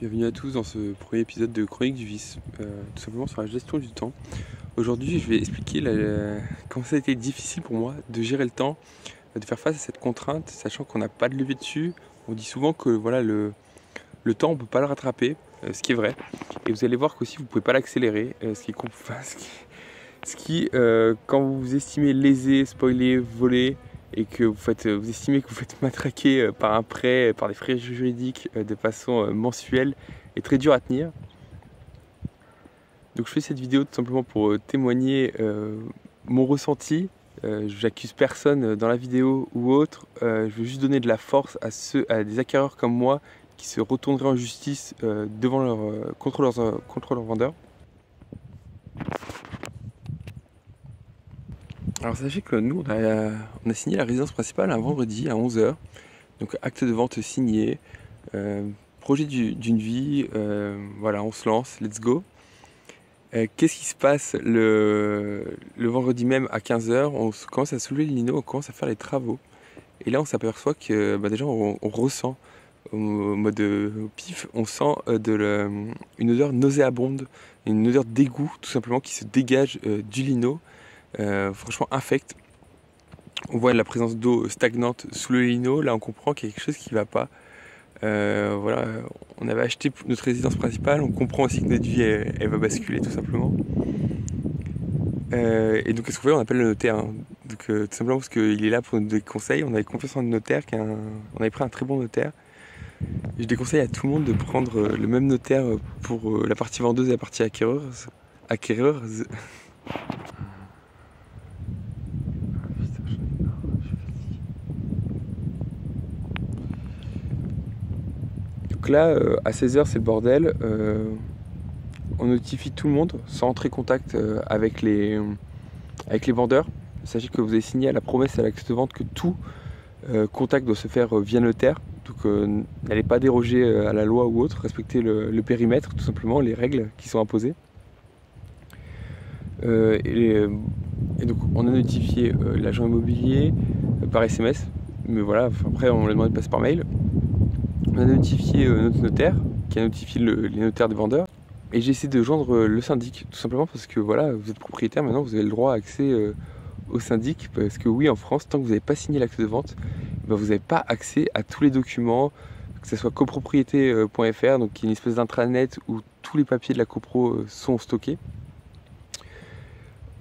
Bienvenue à tous dans ce premier épisode de Chronique du Vice, tout simplement sur la gestion du temps. Aujourd'hui, je vais expliquer comment ça a été difficile pour moi de gérer le temps, de faire face à cette contrainte, sachant qu'on n'a pas de levier dessus. On dit souvent que voilà, le temps, on ne peut pas le rattraper, ce qui est vrai. Et vous allez voir qu'aussi, vous ne pouvez pas l'accélérer, quand vous estimez léser, spoiler, voler, et que vous estimez que vous faites matraquer par un prêt, par des frais juridiques de façon mensuelle et très dur à tenir. Donc je fais cette vidéo tout simplement pour témoigner mon ressenti. J'accuse personne dans la vidéo ou autre. Je veux juste donner de la force à des acquéreurs comme moi qui se retourneraient en justice contre leurs vendeurs. Alors sachez que nous, on a signé la résidence principale un vendredi à 11 h. Donc acte de vente signé, projet d'une vie, voilà, on se lance, let's go. Qu'est-ce qui se passe le vendredi même à 15 h? On commence à soulever le lino, on commence à faire les travaux. Et là on s'aperçoit que déjà on ressent, au mode au pif, on sent une odeur nauséabonde, une odeur d'égout tout simplement qui se dégage du lino. Franchement infect. On voit la présence d'eau stagnante sous le lino. Là on comprend qu'il y a quelque chose qui ne va pas. Voilà, on avait acheté notre résidence principale. On comprend aussi que notre vie elle va basculer tout simplement. Et donc qu'est-ce qu'on fait? On appelle le notaire, hein. Donc, tout simplement parce qu'il est là pour nous donner des conseils. On avait confiance en notre notaire, on avait pris un très bon notaire. Je déconseille à tout le monde de prendre le même notaire pour la partie vendeuse et la partie acquéreuse. Donc là, à 16 h, c'est le bordel. On notifie tout le monde sans entrer en contact avec les vendeurs. Sachez que vous avez signé à la promesse et à l'acte de vente que tout contact doit se faire via notaire. Donc n'allez pas déroger à la loi ou autre, respectez le périmètre, tout simplement, les règles qui sont imposées. Et donc on a notifié l'agent immobilier par SMS, mais voilà, après on l'a demandé de passer par mail. On a notifié notre notaire, qui a notifié les notaires des vendeurs. Et j'ai essayé de joindre le syndic, tout simplement parce que voilà, vous êtes propriétaire, maintenant vous avez le droit à accès au syndic. Parce que oui, en France, tant que vous n'avez pas signé l'acte de vente, vous n'avez pas accès à tous les documents, que ce soit copropriété.fr, donc qui est une espèce d'intranet où tous les papiers de la copro sont stockés.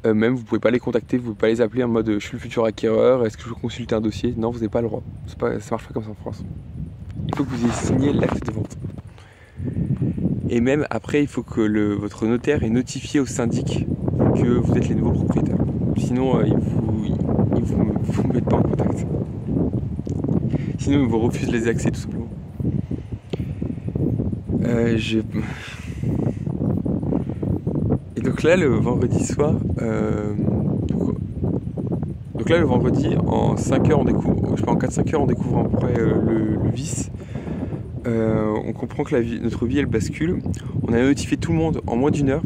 Même vous ne pouvez pas les contacter, vous ne pouvez pas les appeler en mode je suis le futur acquéreur, est-ce que je veux consulter un dossier? Non, vous n'avez pas le droit. Ça marche pas comme ça en France. Il faut que vous ayez signé l'acte de vente. Et même après, il faut que votre notaire ait notifié au syndic que vous êtes les nouveaux propriétaires. Sinon, il ne vous met pas en contact. Sinon, il vous refuse les accès tout simplement. Et donc là, le vendredi soir, donc là, le vendredi, en 5 h, on découvre, je sais pas, en 4-5 h, on découvre à peu près le vice. On comprend que notre vie, elle bascule. On a notifié tout le monde en moins d'1 heure.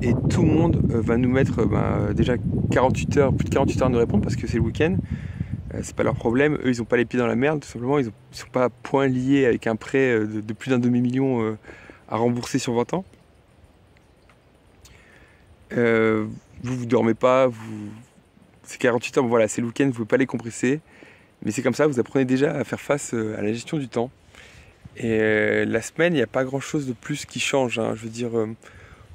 Et tout le monde va nous mettre déjà 48 heures, plus de 48 heures à nous répondre parce que c'est le week-end. C'est pas leur problème. Eux, ils n'ont pas les pieds dans la merde, tout simplement. Ils ne sont pas à point liés avec un prêt de plus d'un demi-million à rembourser sur 20 ans. Vous dormez pas, c'est 48 heures, bon, voilà, c'est le week-end, vous ne pouvez pas les compresser. Mais c'est comme ça, vous apprenez déjà à faire face à la gestion du temps. Et la semaine, il n'y a pas grand-chose de plus qui change, hein. Je veux dire,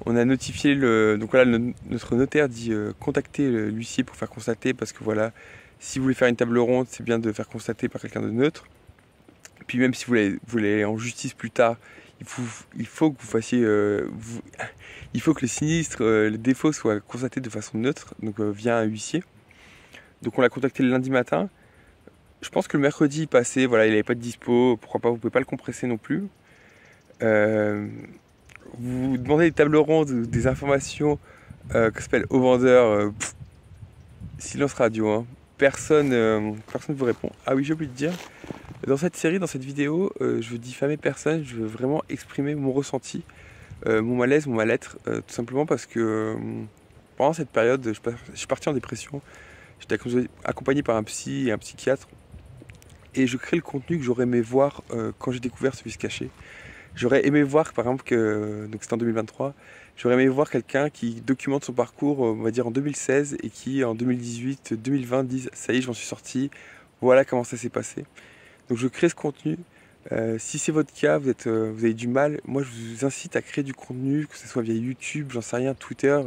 on a notifié donc voilà, notre notaire dit contacter l'huissier pour faire constater, parce que voilà, si vous voulez faire une table ronde, c'est bien de faire constater par quelqu'un de neutre. Et puis même si vous voulez aller en justice plus tard, il faut que vous fassiez, il faut que le sinistre, le défaut soit constaté de façon neutre, donc via un huissier. Donc on l'a contacté le lundi matin. Je pense que le mercredi il passait, voilà, il n'avait pas de dispo, pourquoi pas, vous ne pouvez pas le compresser non plus. Vous demandez des tables rondes ou des informations que s'appelle au vendeur, silence radio, hein. Personne ne vous répond. Ah oui, j'ai oublié de dire, dans cette série, dans cette vidéo, je veux diffamer personne, je veux vraiment exprimer mon ressenti, mon malaise, mon mal-être, tout simplement parce que pendant cette période, je suis parti en dépression. J'étais accompagné par un psy et un psychiatre. et je crée le contenu que j'aurais aimé voir quand j'ai découvert ce vice caché. J'aurais aimé voir, par exemple, donc c'était en 2023, j'aurais aimé voir quelqu'un qui documente son parcours, on va dire en 2016, et qui en 2018, 2020 dise ça y est, j'en suis sorti, voilà comment ça s'est passé. Donc je crée ce contenu. Si c'est votre cas, vous avez du mal, moi je vous incite à créer du contenu, que ce soit via YouTube, j'en sais rien, Twitter,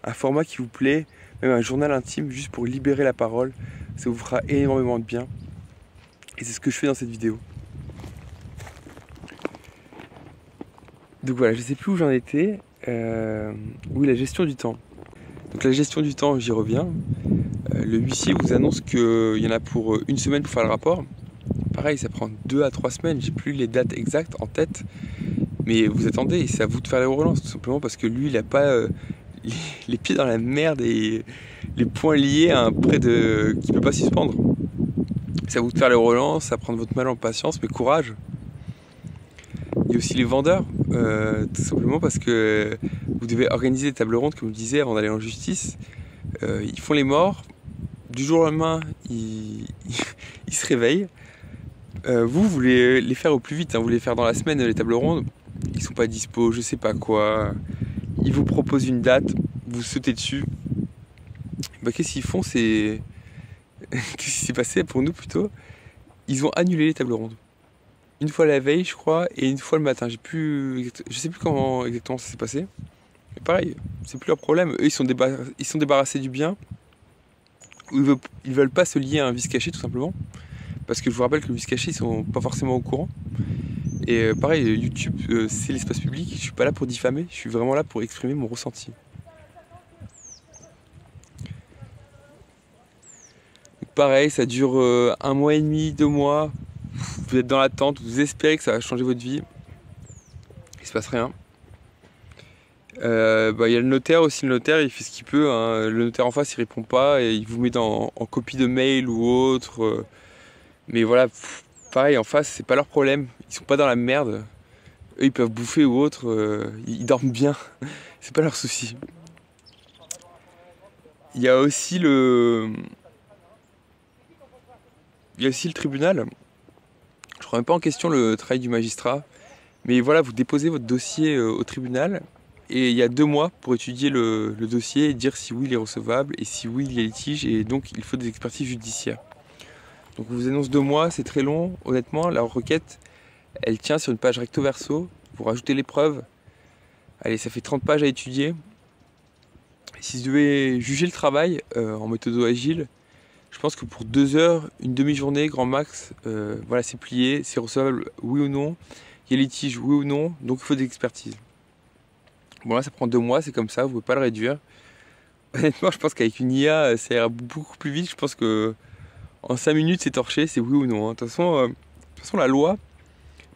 un format qui vous plaît, même un journal intime, juste pour libérer la parole. Ça vous fera énormément de bien. Et c'est ce que je fais dans cette vidéo. Donc voilà, je sais plus où j'en étais. Oui, la gestion du temps. Donc la gestion du temps, j'y reviens. Le huissier vous annonce qu'il y en a pour une semaine pour faire le rapport. Pareil, ça prend 2 à 3 semaines, j'ai plus les dates exactes en tête. Mais vous attendez, et c'est à vous de faire les relances, tout simplement parce que lui, il n'a pas les pieds dans la merde et les poings liés à un prêt qui ne peut pas suspendre. C'est à vous de faire les relances, à prendre votre mal en patience, mais courage. Il y a aussi les vendeurs, tout simplement parce que vous devez organiser des tables rondes, comme je disais, avant d'aller en justice. Ils font les morts, du jour au lendemain, ils se réveillent. Vous voulez les faire au plus vite, hein, vous voulez les faire dans la semaine, les tables rondes. Ils sont pas dispo, je sais pas quoi. Ils vous proposent une date, vous sautez dessus. Bah, qu'est-ce qu'ils font, c'est... Qu'est-ce qui s'est passé pour nous plutôt? Ils ont annulé les tables rondes. Une fois la veille, je crois, et une fois le matin. Je sais plus comment exactement ça s'est passé. Mais pareil, c'est plus leur problème. Eux, ils sont débarrassés du bien. Ou ils veulent pas se lier à un vice caché, tout simplement. Parce que je vous rappelle que le vice caché, ils sont pas forcément au courant. Et pareil, YouTube, c'est l'espace public. Je suis pas là pour diffamer. Je suis vraiment là pour exprimer mon ressenti. Pareil, ça dure 1 mois et demi, 2 mois. Vous êtes dans l'attente, vous espérez que ça va changer votre vie. Il se passe rien. Il y a le notaire aussi, le notaire il fait ce qu'il peut, hein. Le notaire en face il répond pas et il vous met en copie de mail ou autre. Mais voilà, pareil en face c'est pas leur problème, ils sont pas dans la merde. Eux ils peuvent bouffer ou autre, ils dorment bien, c'est pas leur souci. Il y a aussi le tribunal. Je remets pas en question le travail du magistrat, mais voilà, vous déposez votre dossier au tribunal et il y a 2 mois pour étudier le dossier et dire si oui il est recevable et si oui il y a litige et donc il faut des expertises judiciaires. Donc on vous annonce 2 mois, c'est très long. Honnêtement, la requête, elle tient sur une page recto verso. Vous rajoutez les preuves. Allez, ça fait 30 pages à étudier. Si vous devez juger le travail en méthode agile, je pense que pour 2 heures, une demi-journée, grand max, voilà, c'est plié, c'est recevable, oui ou non. Il y a litige, oui ou non, donc il faut des expertises. Bon là, ça prend 2 mois, c'est comme ça, vous ne pouvez pas le réduire. Honnêtement, je pense qu'avec une IA, ça ira beaucoup plus vite. Je pense que en 5 minutes, c'est torché, c'est oui ou non. Hein. De toute façon, la loi,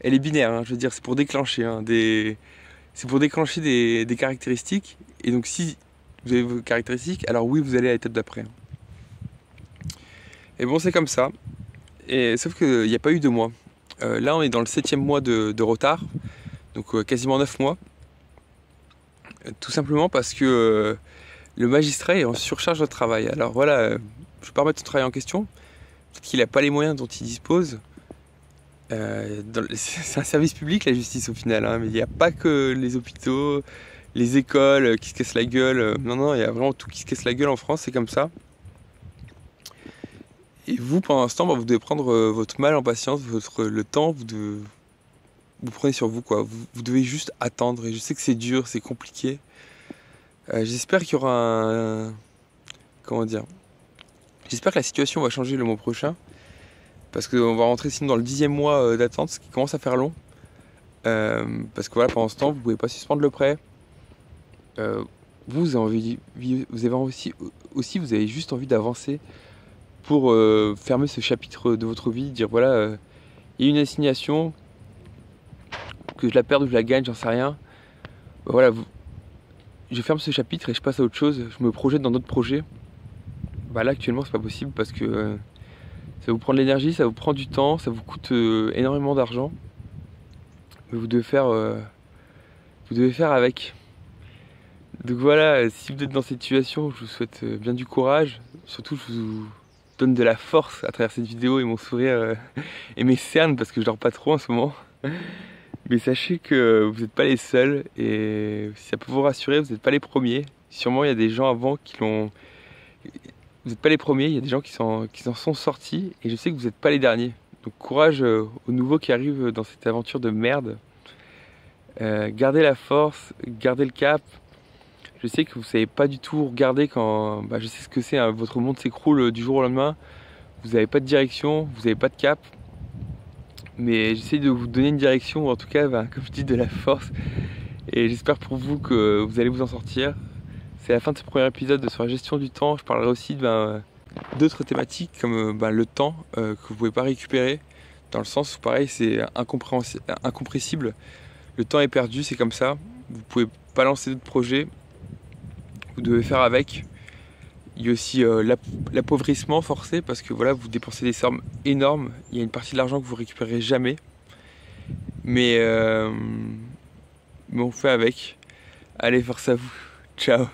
elle est binaire. Hein. Je veux dire, c'est pour déclencher, c'est pour déclencher des caractéristiques. Et donc, si vous avez vos caractéristiques, alors oui, vous allez à l'étape d'après. Et bon, c'est comme ça. Et sauf qu'il n'y a pas eu 2 mois. Là, on est dans le 7e mois de retard, donc quasiment 9 mois. Tout simplement parce que le magistrat est en surcharge de travail. Alors voilà, je ne vais pas remettre son travail en question. Peut-être qu'il n'a pas les moyens dont il dispose. C'est un service public la justice au final, hein, mais il n'y a pas que les hôpitaux, les écoles qui se cassent la gueule. Non, il y a vraiment tout qui se casse la gueule en France, c'est comme ça. Et vous, pendant ce temps, vous devez prendre votre mal en patience, le temps, vous prenez sur vous, quoi. Vous devez juste attendre. Et je sais que c'est dur, c'est compliqué. J'espère qu'il y aura comment dire? J'espère que la situation va changer le mois prochain. Parce qu'on va rentrer sinon dans le 10e mois d'attente, ce qui commence à faire long. Parce que voilà, pendant ce temps, vous ne pouvez pas suspendre le prêt. Vous avez juste envie d'avancer pour fermer ce chapitre de votre vie, dire voilà, il y a une assignation, que je la perde ou je la gagne, j'en sais rien. Voilà, je ferme ce chapitre et je passe à autre chose, je me projette dans d'autres projets. Bah là actuellement c'est pas possible parce que ça vous prend de l'énergie, ça vous prend du temps, ça vous coûte énormément d'argent. Mais vous devez faire avec. Donc voilà, si vous êtes dans cette situation, je vous souhaite bien du courage. Surtout, donne de la force à travers cette vidéo et mon sourire et mes cernes parce que je dors pas trop en ce moment. Mais sachez que vous n'êtes pas les seuls et si ça peut vous rassurer, vous n'êtes pas les premiers. Sûrement il y a des gens avant qui l'ont... Vous n'êtes pas les premiers, il y a des gens qui en sont sortis et je sais que vous n'êtes pas les derniers. Donc courage aux nouveaux qui arrivent dans cette aventure de merde. Gardez la force, gardez le cap. Je sais que vous savez pas du tout regarder quand... je sais ce que c'est, hein, votre monde s'écroule du jour au lendemain. Vous n'avez pas de direction, vous n'avez pas de cap. Mais j'essaie de vous donner une direction, ou en tout cas, comme je dis, de la force. Et j'espère pour vous que vous allez vous en sortir. C'est la fin de ce premier épisode sur la gestion du temps. Je parlerai aussi d'autres thématiques comme le temps que vous pouvez pas récupérer. Dans le sens où pareil, c'est incompressible. Le temps est perdu, c'est comme ça. Vous pouvez pas lancer d'autres projets. Vous devez faire avec. Il y a aussi l'appauvrissement forcé parce que voilà, vous dépensez des sommes énormes. Il y a une partie de l'argent que vous récupérez jamais. Mais on fait avec. Allez, force à vous. Ciao.